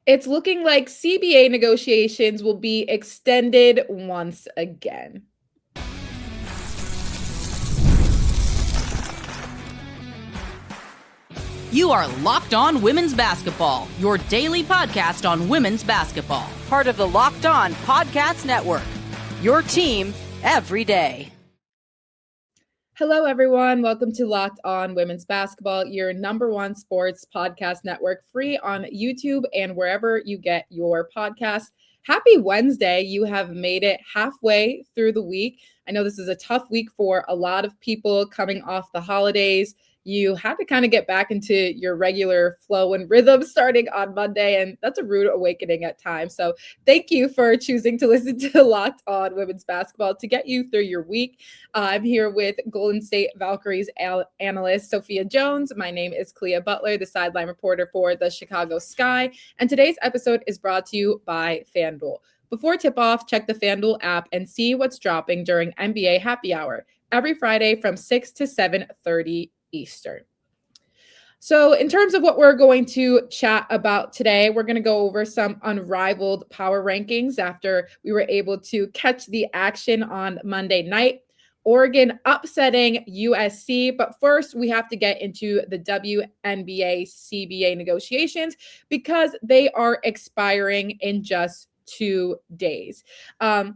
It's looking like CBA negotiations will be extended once again. You are Locked On Women's Basketball, your daily podcast on women's basketball. Part of the Locked On Podcast Network, your team every day. Hello, everyone. Welcome to Locked On Women's Basketball, your number one sports podcast network, free on YouTube and wherever you get your podcasts. Happy Wednesday. You have made it halfway through the week. I know this is a tough week for a lot of people coming off the holidays. You had to kind of get back into your regular flow and rhythm starting on Monday, and that's a rude awakening at times. So thank you for choosing to listen to Locked On Women's Basketball to get you through your week. I'm here with Golden State Valkyries analyst Sophia Jones. My name is Kalia Butler, the sideline reporter for the Chicago Sky, and today's episode is brought to you by FanDuel. Before tip-off, check the FanDuel app and see what's dropping during NBA Happy Hour every Friday from 6 to 7:30 Eastern. So in terms of what we're going to chat about today, we're going to go over some Unrivaled power rankings after we were able to catch the action on Monday night. Oregon upsetting USC. But first, we have to get into the WNBA CBA negotiations because they are expiring in just 2 days. So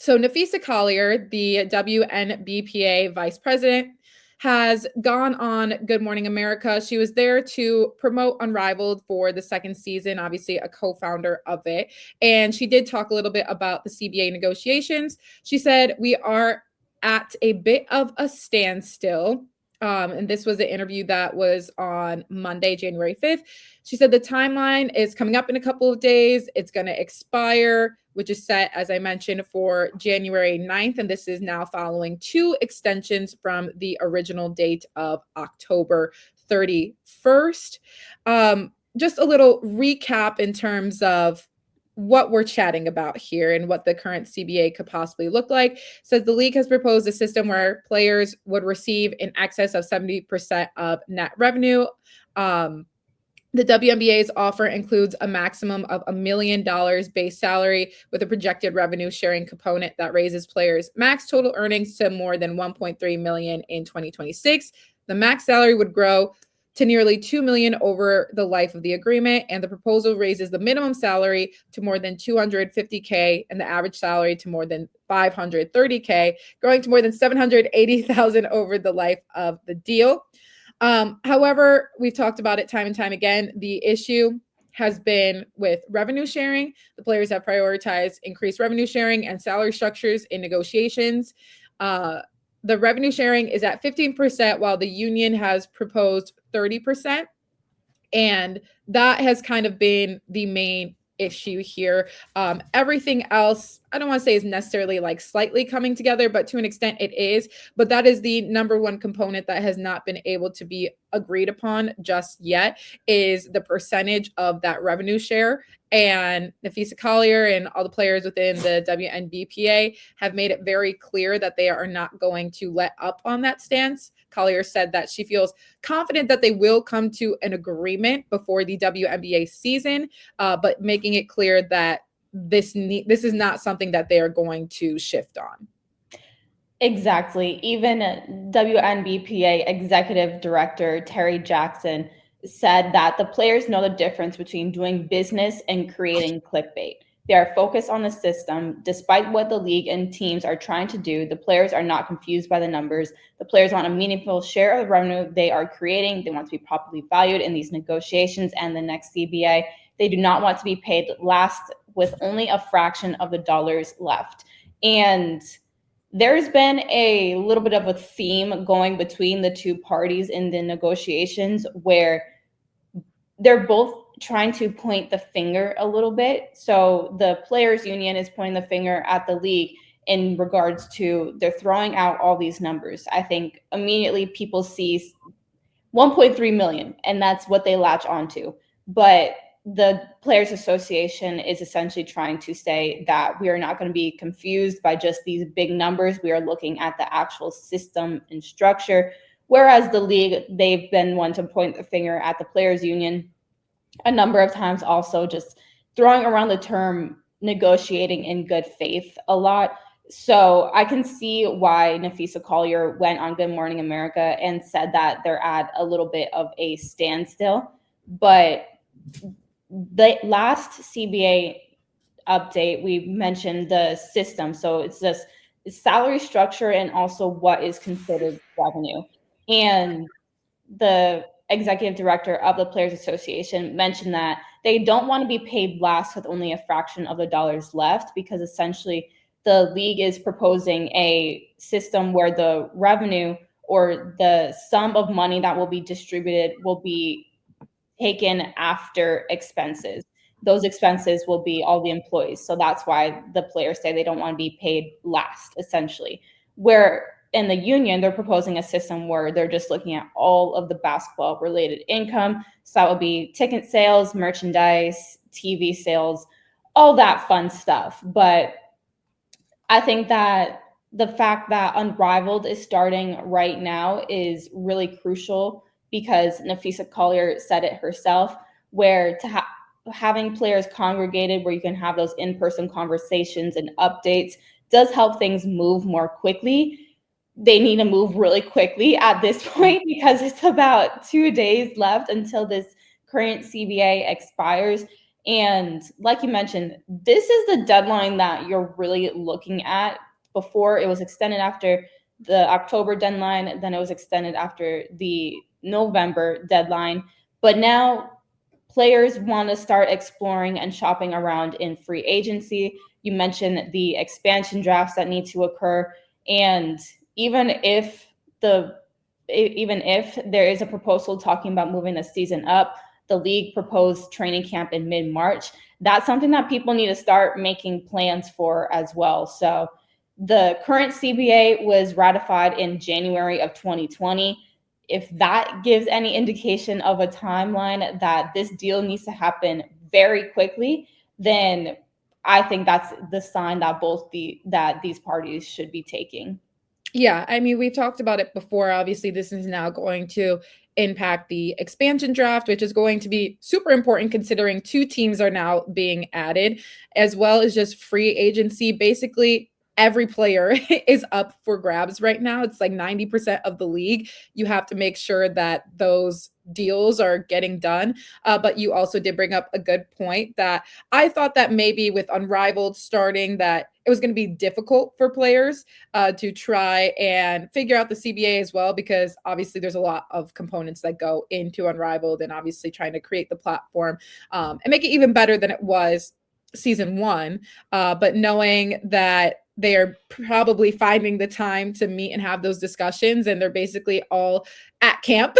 Nafisa Collier, the WNBPA vice president, has gone on Good Morning America. She was there to promote Unrivaled for the second season, obviously a co-founder of it. And she did talk a little bit about the CBA negotiations. She said, "We are at a bit of a standstill." And this was an interview that was on Monday, January 5th. She said the timeline is coming up in a couple of days. It's going to expire, which is set, as I mentioned, for January 9th. And this is now following 2 extensions from the original date of October 31st. Just a little recap in terms of what we're chatting about here and what the current CBA could possibly look like. Says the league has proposed a system where players would receive in excess of 70% of net revenue. The WNBA's offer includes a maximum of $1 million base salary with a projected revenue sharing component that raises players' max total earnings to more than $1.3 million in 2026. The max salary would grow to nearly $2 million over the life of the agreement, and the proposal raises the minimum salary to more than $250K and the average salary to more than $530K, growing to more than $780,000 over the life of the deal. However, we've talked about it time and time again. The issue has been with revenue sharing. The players have prioritized increased revenue sharing and salary structures in negotiations. The revenue sharing is at 15%, while the union has proposed 30%. And that has kind of been the main issue here. Everything else, I don't want to say is necessarily like slightly coming together, but to an extent it is. But that is the number one component that has not been able to be agreed upon just yet, is the percentage of that revenue share. And Nafisa Collier and all the players within the WNBPA have made it very clear that they are not going to let up on that stance. Collier said that she feels confident that they will come to an agreement before the WNBA season, but making it clear that this is not something that they are going to shift on. Exactly. Even WNBPA Executive Director Terri Jackson said that the players know the difference between doing business and creating clickbait. They are focused on the system. Despite what the league and teams are trying to do, the players are not confused by the numbers. The players want a meaningful share of the revenue they are creating. They want to be properly valued in these negotiations and the next CBA. They do not want to be paid last with only a fraction of the dollars left. And there's been a little bit of a theme going between the two parties in the negotiations where they're both trying to point the finger a little bit. So the players union is pointing the finger at the league in regards to they're throwing out all these numbers. I think immediately people see 1.3 million and that's what they latch onto. But the Players Association is essentially trying to say that we are not going to be confused by just these big numbers. We are looking at the actual system and structure. Whereas the league, they've been one to point the finger at the players union a number of times, also just throwing around the term negotiating in good faith a lot. So I can see why Nafisa Collier went on Good Morning America and said that they're at a little bit of a standstill. But the last CBA update, we mentioned the system. So it's just salary structure and also what is considered revenue. And the executive director of the Players Association mentioned that they don't want to be paid last with only a fraction of the dollars left, because essentially the league is proposing a system where the revenue or the sum of money that will be distributed will be taken after expenses. Those expenses will be all the employees. So that's why the players say they don't want to be paid last, essentially. Where in the union, they're proposing a system where they're just looking at all of the basketball related income. So that would be ticket sales, merchandise, TV sales, all that fun stuff. But I think that the fact that Unrivaled is starting right now is really crucial, because Nafisa Collier said it herself, where having players congregated where you can have those in-person conversations and updates does help things move more quickly. They need to move really quickly at this point, because it's about 2 days left until this current CBA expires. And like you mentioned, this is the deadline that you're really looking at. Before, it was extended after the October deadline, then it was extended after the November deadline. But now players want to start exploring and shopping around in free agency. You mentioned the expansion drafts that need to occur. And even if there is a proposal talking about moving the season up, the league proposed training camp in mid-March. That's something that people need to start making plans for as well. So the current CBA was ratified in January of 2020. If that gives any indication of a timeline that this deal needs to happen very quickly, then I think that's the sign that that these parties should be taking. Yeah, I mean, we've talked about it before. Obviously, this is now going to impact the expansion draft, which is going to be super important considering 2 teams are now being added, as well as just free agency. Basically, every player is up for grabs right now. It's like 90% of the league. You have to make sure that those deals are getting done. But you also did bring up a good point that I thought that maybe with Unrivaled starting, that it was going to be difficult for players to try and figure out the CBA as well, because obviously there's a lot of components that go into Unrivaled, and obviously trying to create the platform and make it even better than it was season 1. But knowing that they are probably finding the time to meet and have those discussions, and they're basically all at camp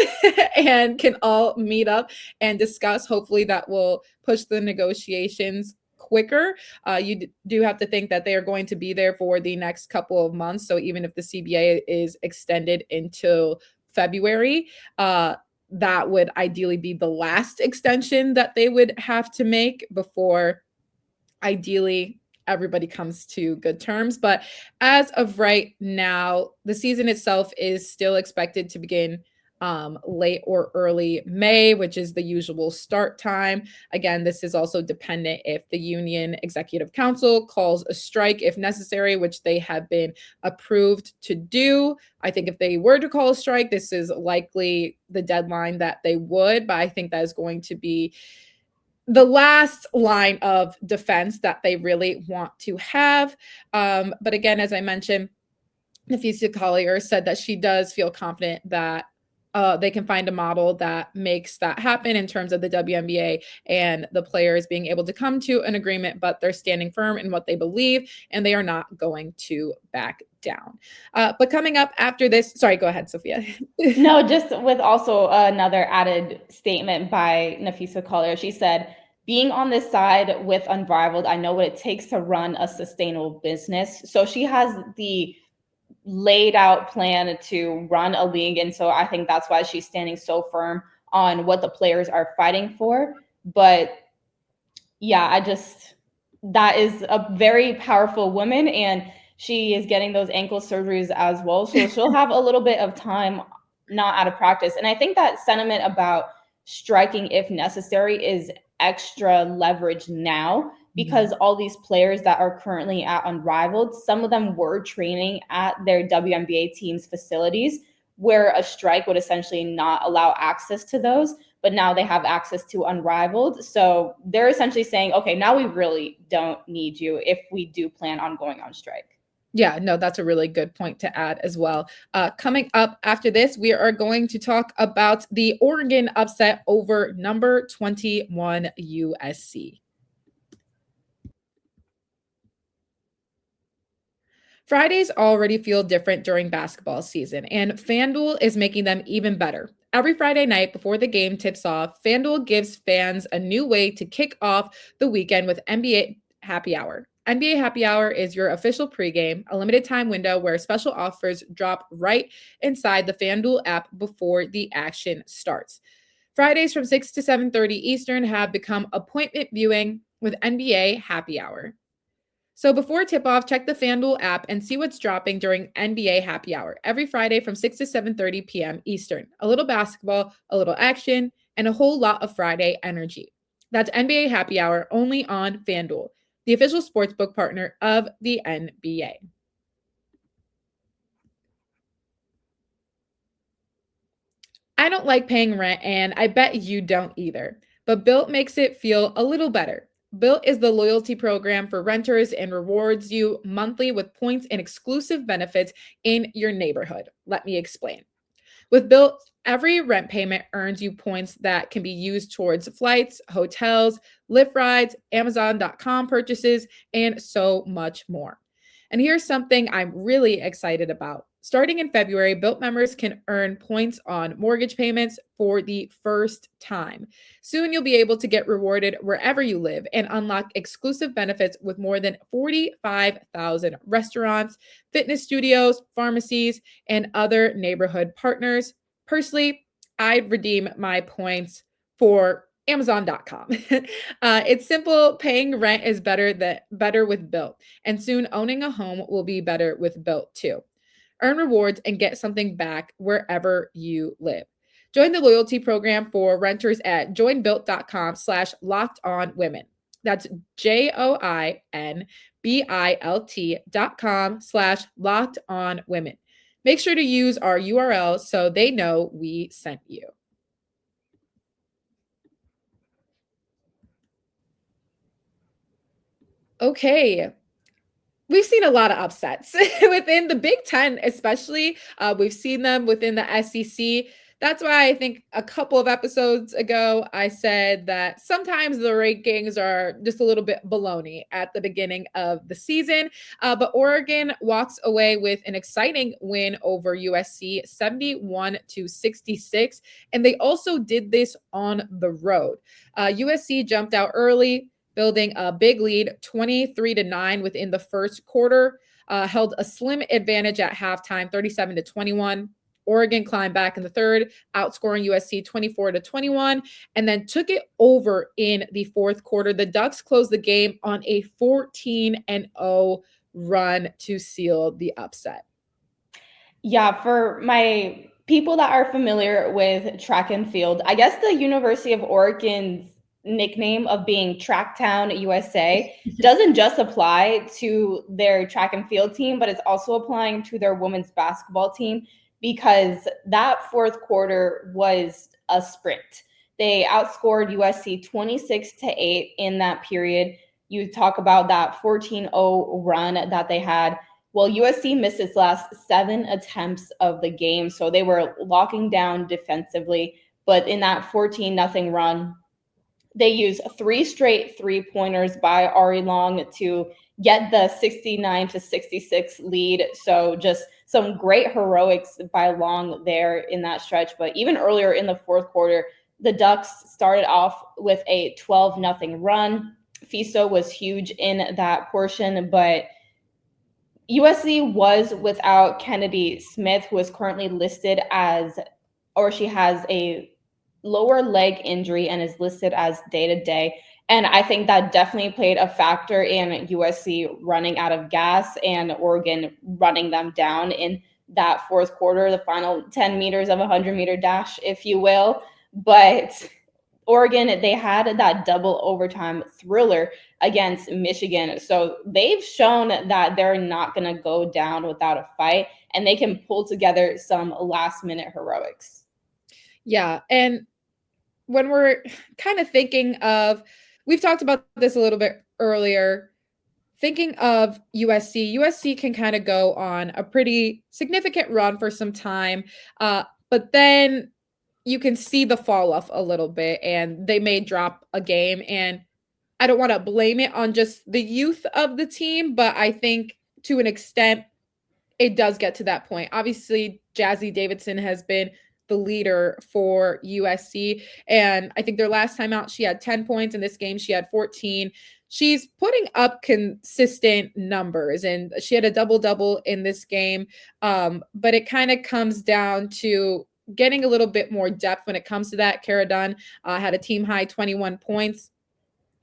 and can all meet up and discuss. Hopefully that will push the negotiations quicker. You do have to think that they are going to be there for the next couple of months. So even if the CBA is extended until February, that would ideally be the last extension that they would have to make before ideally everybody comes to good terms. But as of right now, the season itself is still expected to begin late or early May, which is the usual start time. Again, this is also dependent if the union executive council calls a strike if necessary, which they have been approved to do. I think if they were to call a strike, this is likely the deadline that they would, but I think that is going to be the last line of defense that they really want to have. But again, as I mentioned, Nafisa Collier said that she does feel confident that they can find a model that makes that happen in terms of the WNBA and the players being able to come to an agreement, but they're standing firm in what they believe, and they are not going to back down. But coming up after this, sorry, go ahead, Sophia. No, just with also another added statement by Nafisa Collier. She said, being on this side with Unrivaled, I know what it takes to run a sustainable business. So she has the laid out plan to run a league. And so I think that's why she's standing so firm on what the players are fighting for. But yeah, that is a very powerful woman, and she is getting those ankle surgeries as well. So she'll have a little bit of time not out of practice. And I think that sentiment about striking if necessary is extra leverage now, because all these players that are currently at Unrivaled, some of them were training at their WNBA team's facilities, where a strike would essentially not allow access to those, but now they have access to Unrivaled. So they're essentially saying, okay, now we really don't need you if we do plan on going on strike. Yeah, no, that's a really good point to add as well. Coming up after this, we are going to talk about the Oregon upset over number 21 USC. Fridays already feel different during basketball season, and FanDuel is making them even better. Every Friday night before the game tips off, FanDuel gives fans a new way to kick off the weekend with NBA Happy Hour. NBA Happy Hour is your official pregame, a limited time window where special offers drop right inside the FanDuel app before the action starts. Fridays from 6 to 7:30 Eastern have become appointment viewing with NBA Happy Hour. So before tip-off, check the FanDuel app and see what's dropping during NBA Happy Hour every Friday from 6 to 7:30 p.m. Eastern. A little basketball, a little action, and a whole lot of Friday energy. That's NBA Happy Hour only on FanDuel, the official sportsbook partner of the NBA. I don't like paying rent, and I bet you don't either. But Built makes it feel a little better. Built is the loyalty program for renters and rewards you monthly with points and exclusive benefits in your neighborhood. Let me explain. With Built, every rent payment earns you points that can be used towards flights, hotels, Lyft rides, Amazon.com purchases, and so much more. And here's something I'm really excited about. Starting in February, Built members can earn points on mortgage payments for the first time. Soon you'll be able to get rewarded wherever you live and unlock exclusive benefits with more than 45,000 restaurants, fitness studios, pharmacies, and other neighborhood partners. Personally, I'd redeem my points for Amazon.com. It's simple. Paying rent is better with Built, and soon owning a home will be better with Built too. Earn rewards and get something back wherever you live. Join the loyalty program for renters at joinbuilt.com/lockedonwomen. That's joinbilt.com/lockedonwomen. Make sure to use our URL so they know we sent you. Okay. We've seen a lot of upsets within the Big Ten, especially. We've seen them within the SEC. That's why I think a couple of episodes ago, I said that sometimes the rankings are just a little bit baloney at the beginning of the season. But Oregon walks away with an exciting win over USC, 71-66. And they also did this on the road. USC jumped out early, building a big lead, 23-9 within the first quarter, held a slim advantage at halftime, 37-21. Oregon climbed back in the third, outscoring USC 24-21, and then took it over in the fourth quarter. The Ducks closed the game on a 14-0 run to seal the upset. Yeah, for my people that are familiar with track and field, I guess the University of Oregon's nickname of being Tracktown USA doesn't just apply to their track and field team, but it's also applying to their women's basketball team, because that fourth quarter was a sprint. They outscored USC 26-8 in that period. You talk about that 14-0 run that they had. Well, USC missed its last 7 attempts of the game, so they were locking down defensively. But in that 14-0 run, they used 3 straight three-pointers by Ari Long to get the 69-66 lead. So just some great heroics by Long there in that stretch. But even earlier in the fourth quarter, the Ducks started off with a 12-0 run. Fiso was huge in that portion, but USC was without Kennedy Smith, who is currently listed as, or she has a lower leg injury and is listed as day-to-day. And I think that definitely played a factor in USC running out of gas and Oregon running them down in that fourth quarter, the final 10 meters of a 100-meter dash, if you will. But Oregon, they had that double overtime thriller against Michigan. So they've shown that they're not going to go down without a fight, and they can pull together some last minute heroics. Yeah. And when we're kind of thinking of, we've talked about this a little bit earlier, thinking of USC can kind of go on a pretty significant run for some time. But then you can see the fall off a little bit, and they may drop a game. And I don't want to blame it on just the youth of the team, but I think to an extent it does get to that point. Obviously, Jazzy Davidson has been the leader for USC, and I think their last time out she had 10 points. In this game she had 14. She's putting up consistent numbers, and she had a double-double in this game. But it kind of comes down to getting a little bit more depth when it comes to that. Kara Dunn had a team high 21 points.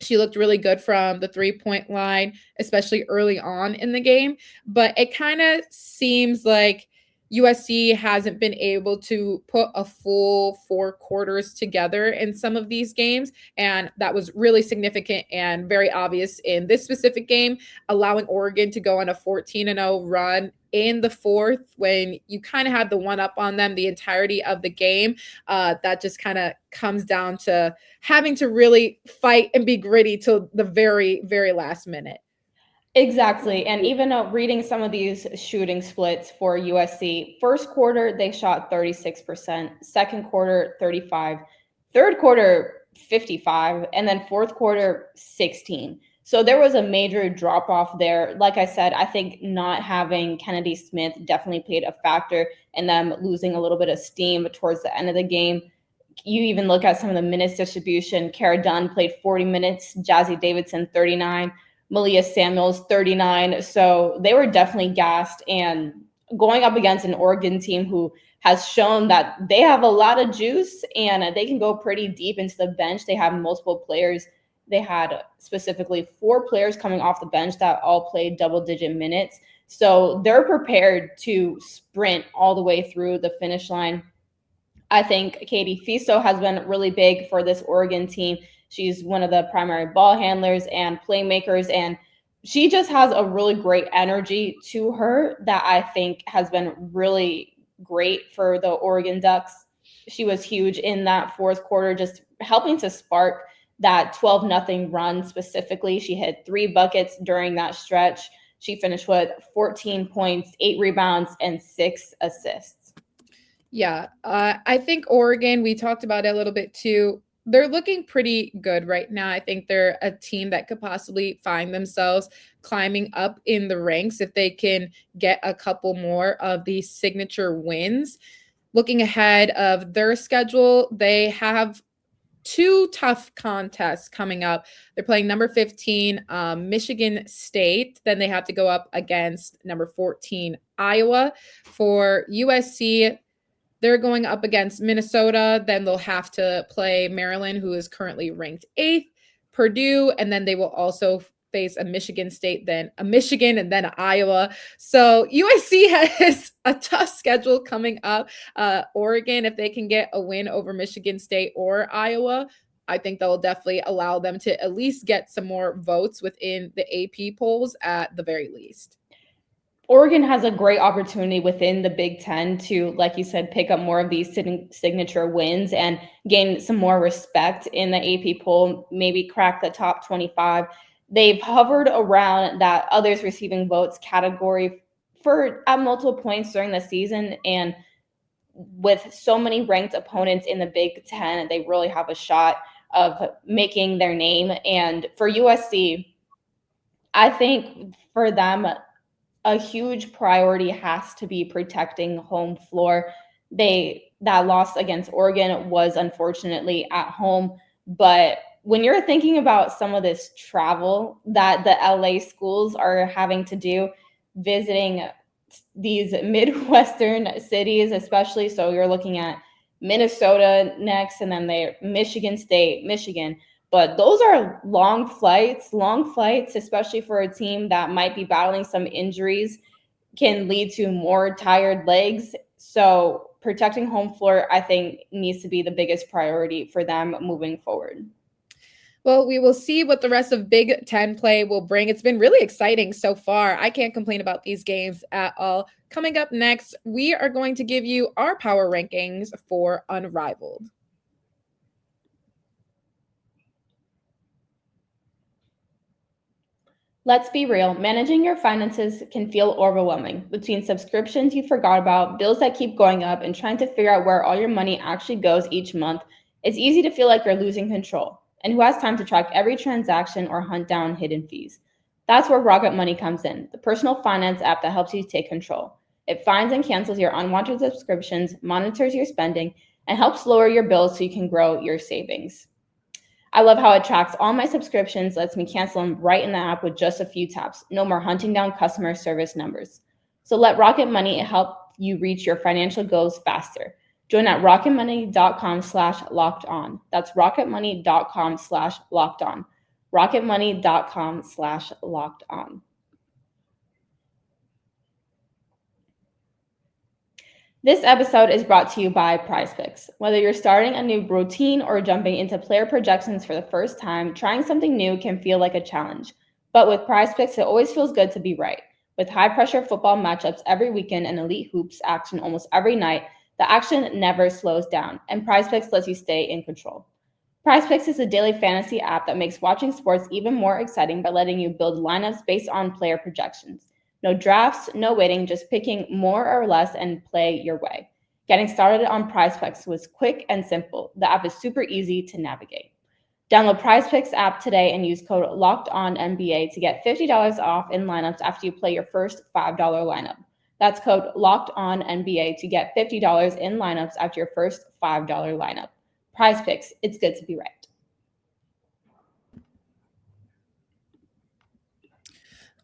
She looked really good from the three-point line, especially early on in the game. But it kind of seems like USC hasn't been able to put a full 4 quarters together in some of these games. And that was really significant and very obvious in this specific game, allowing Oregon to go on a 14-0 run in the fourth when you kind of had the one up on them the entirety of the game. That just kind of comes down to having to really fight and be gritty till the very, very last minute. Exactly. And even reading some of these shooting splits for USC, first quarter, they shot 36%, second quarter, 35, third quarter, 55, and then fourth quarter, 16. So there was a major drop off there. Like I said, I think not having Kennedy Smith definitely played a factor in them losing a little bit of steam towards the end of the game. You even look at some of the minutes distribution. Kara Dunn played 40 minutes, Jazzy Davidson 39, Malia Samuels 39. So they were definitely gassed, and going up against an Oregon team who has shown that they have a lot of juice and they can go pretty deep into the bench. They have multiple players. They had specifically 4 players coming off the bench that all played double-digit minutes. So they're prepared to sprint all the way through the finish line. I think Katie Fiso has been really big for this Oregon team. She's one of the primary ball handlers and playmakers, and she just has a really great energy to her that I think has been really great for the Oregon Ducks. She was huge in that fourth quarter, just helping to spark that 12-0 run specifically. She hit 3 buckets during that stretch. She finished with 14 points, 8 rebounds, and 6 assists. Yeah, I think Oregon, we talked about it a little bit too. They're looking pretty good right now. I think they're a team that could possibly find themselves climbing up in the ranks if they can get a couple more of these signature wins. Looking ahead of their schedule, they have 2 tough contests coming up. They're playing number 15, Michigan State. Then they have to go up against number 14, Iowa. For USC, they're going up against Minnesota. Then they'll have to play Maryland, who is currently ranked 8th, Purdue, and then they will also face a Michigan State, then a Michigan, and then Iowa. So USC has a tough schedule coming up. Oregon, if they can get a win over Michigan State or Iowa, I think that will definitely allow them to at least get some more votes within the AP polls at the very least. Oregon has a great opportunity within the Big Ten to, like you said, pick up more of these signature wins and gain some more respect in the AP poll, maybe crack the top 25. They've hovered around that others receiving votes category at multiple points during the season. And with so many ranked opponents in the Big Ten, they really have a shot of making their name. And for USC, I think for them, a huge priority has to be protecting home floor. That loss against Oregon was unfortunately at home, but when you're thinking about some of this travel that the LA schools are having to do, visiting these Midwestern cities, especially, so you're looking at Minnesota next, and then they're Michigan State, Michigan. But those are long flights, especially for a team that might be battling some injuries, can lead to more tired legs. So protecting home floor, I think, needs to be the biggest priority for them moving forward. Well, we will see what the rest of Big Ten play will bring. It's been really exciting so far. I can't complain about these games at all. Coming up next, we are going to give you our power rankings for Unrivaled. Let's be real, managing your finances can feel overwhelming. Between subscriptions you forgot about, bills that keep going up, and trying to figure out where all your money actually goes each month, it's easy to feel like you're losing control. And who has time to track every transaction or hunt down hidden fees? That's where Rocket Money comes in, the personal finance app that helps you take control. It finds and cancels your unwanted subscriptions, monitors your spending, and helps lower your bills so you can grow your savings. I love how it tracks all my subscriptions, lets me cancel them right in the app with just a few taps. No more hunting down customer service numbers. So let Rocket Money help you reach your financial goals faster. Join at rocketmoney.com/locked-on. That's rocketmoney.com/locked-on. rocketmoney.com/locked-on. This episode is brought to you by PrizePicks. Whether you're starting a new routine or jumping into player projections for the first time, trying something new can feel like a challenge. But with PrizePicks, it always feels good to be right. With high-pressure football matchups every weekend and elite hoops action almost every night, the action never slows down, and PrizePicks lets you stay in control. PrizePicks is a daily fantasy app that makes watching sports even more exciting by letting you build lineups based on player projections. No drafts, no waiting, just picking more or less and play your way. Getting started on PrizePicks was quick and simple. The app is super easy to navigate. Download PrizePicks app today and use code LOCKEDONNBA to get $50 off in lineups after you play your first $5 lineup. That's code LOCKEDONNBA to get $50 in lineups after your first $5 lineup. PrizePicks, it's good to be right.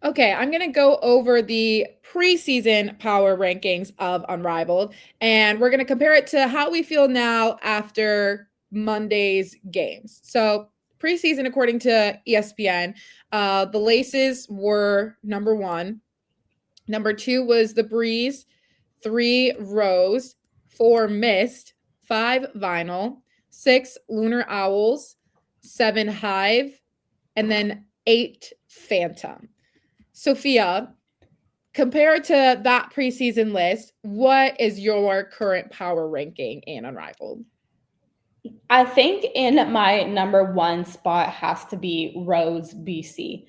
Okay, I'm going to go over the preseason power rankings of Unrivaled, and we're going to compare it to how we feel now after Monday's games. So, preseason, according to ESPN, the Laces were number 1. Number 2 was the Breeze, 3 Rose, 4 Mist, 5 Vinyl, 6 Lunar Owls, 7 Hive, and then 8 Phantom. Sophia, compared to that preseason list, what is your current power ranking in Unrivaled? I think in my number 1 spot has to be Rose BC.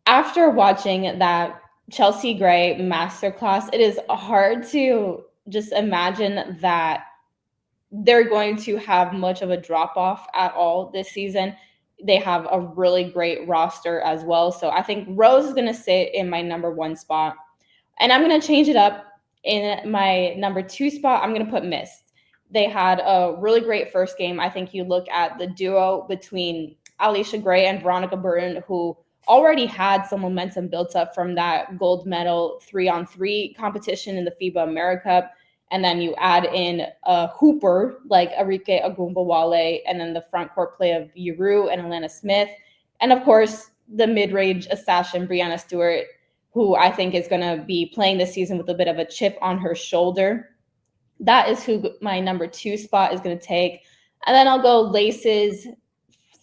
After watching that Chelsea Gray masterclass, it is hard to just imagine that they're going to have much of a drop-off at all this season. They have a really great roster as well. So I think Rose is going to sit in my number 1 spot. And I'm going to change it up. In my number 2 spot, I'm going to put Mist. They had a really great first game. I think you look at the duo between Alicia Gray and Veronica Burton, who already had some momentum built up from that gold medal 3-on-3 competition in the FIBA America. And then you add in a hooper like Arike Agumbawale, and then the front court play of Yuru and Alana Smith. And of course, the mid-range assassin, Brianna Stewart, who I think is going to be playing this season with a bit of a chip on her shoulder. That is who my number 2 spot is going to take. And then I'll go Laces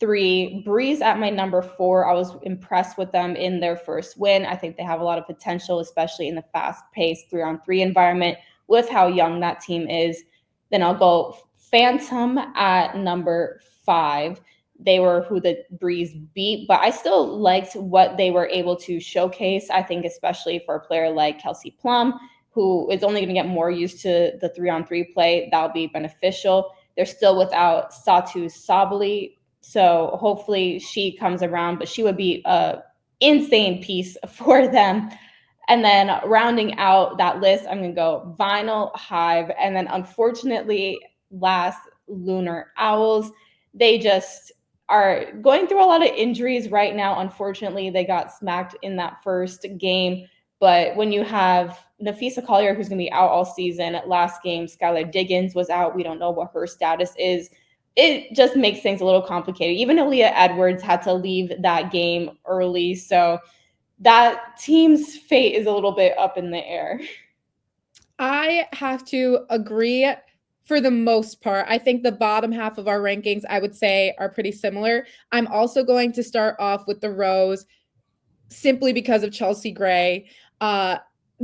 3, Breeze at my number 4. I was impressed with them in their first win. I think they have a lot of potential, especially in the fast-paced 3-on-3 environment with how young that team is. Then I'll go Phantom at number 5. They were who the Breeze beat, but I still liked what they were able to showcase. I think especially for a player like Kelsey Plum, who is only going to get more used to the 3-on-3 play, that'll be beneficial. They're still without Satu Sabali, so hopefully she comes around, but she would be an insane piece for them. And then rounding out that list, I'm going to go Vinyl, Hive, and then unfortunately, last, Lunar Owls. They just are going through a lot of injuries right now. Unfortunately, they got smacked in that first game. But when you have Nafisa Collier, who's going to be out all season, last game, Skylar Diggins was out. We don't know what her status is. It just makes things a little complicated. Even Aaliyah Edwards had to leave that game early. So that team's fate is a little bit up in the air. I have to agree For the most part, I think the bottom half of our rankings, I would say, are pretty similar. I'm also going to start off with the Rose simply because of Chelsea Gray.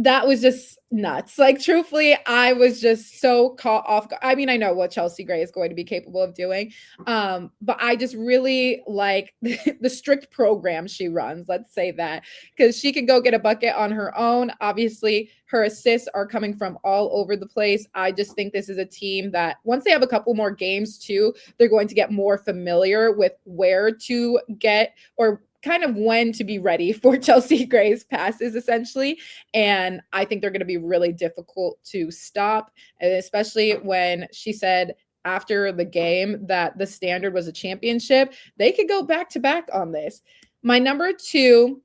That was just nuts. Like, truthfully, I was just so caught off. I mean, I know what Chelsea Gray is going to be capable of doing, but I just really like the strict program she runs. Let's say that, because she can go get a bucket on her own. Obviously, her assists are coming from all over the place. I just think this is a team that once they have a couple more games too, they're going to get more familiar with where to get or kind of when to be ready for Chelsea Gray's passes, essentially. And I think they're going to be really difficult to stop, and especially when she said after the game that the standard was a championship. They could go back to back on this. My number 2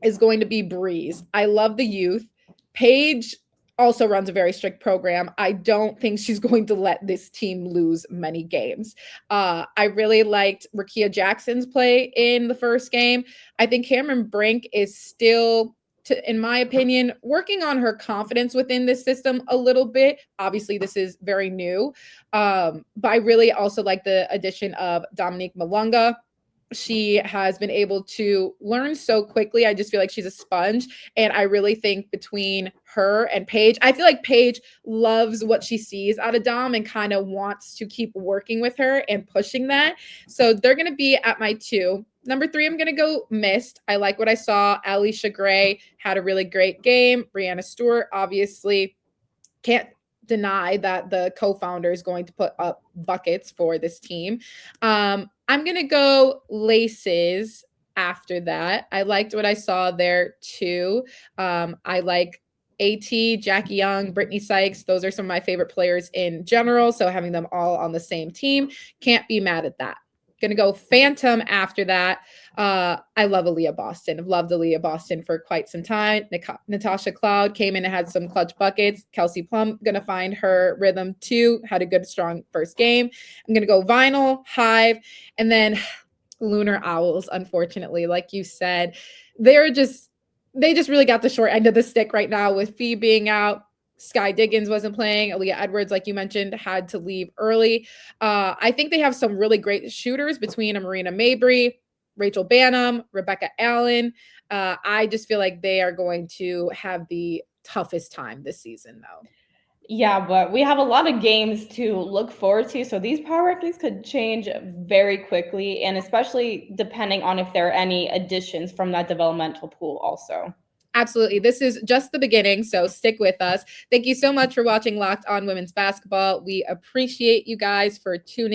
is going to be Breeze. I love the youth. Paige also runs a very strict program. I don't think she's going to let this team lose many games. I really liked Kalia Jackson's play in the first game. I think Cameron Brink is still, in my opinion, working on her confidence within this system a little bit. Obviously, this is very new. But I really also like the addition of Dominique Malunga. She has been able to learn so quickly. I just feel like she's a sponge. And I really think between her and Paige, I feel like Paige loves what she sees out of Dom and kind of wants to keep working with her and pushing that. So they're going to be at my 2. Number 3, I'm going to go Mist. I like what I saw. Alicia Gray had a really great game. Brianna Stewart, obviously, can't deny that the co-founder is going to put up buckets for this team. I'm going to go Laces after that. I liked what I saw there too. I like AT, Jackie Young, Brittany Sykes. Those are some of my favorite players in general. So having them all on the same team, can't be mad at that. Gonna go Phantom after that. I love Aaliyah Boston. I've loved Aaliyah Boston for quite some time. Natasha Cloud came in and had some clutch buckets. Kelsey Plum gonna find her rhythm too. Had a good, strong first game. I'm gonna go Vinyl, Hive, and then Lunar Owls. Unfortunately, like you said, they just really got the short end of the stick right now with Fee being out. Sky Diggins wasn't playing. Aaliyah Edwards, like you mentioned, had to leave early. I think they have some really great shooters between Marina Mabry, Rachel Bannum, Rebecca Allen. I just feel like they are going to have the toughest time this season, though. Yeah, but we have a lot of games to look forward to. So these power rankings could change very quickly, and especially depending on if there are any additions from that developmental pool also. Absolutely. This is just the beginning, so stick with us. Thank you so much for watching Locked On Women's Basketball. We appreciate you guys for tuning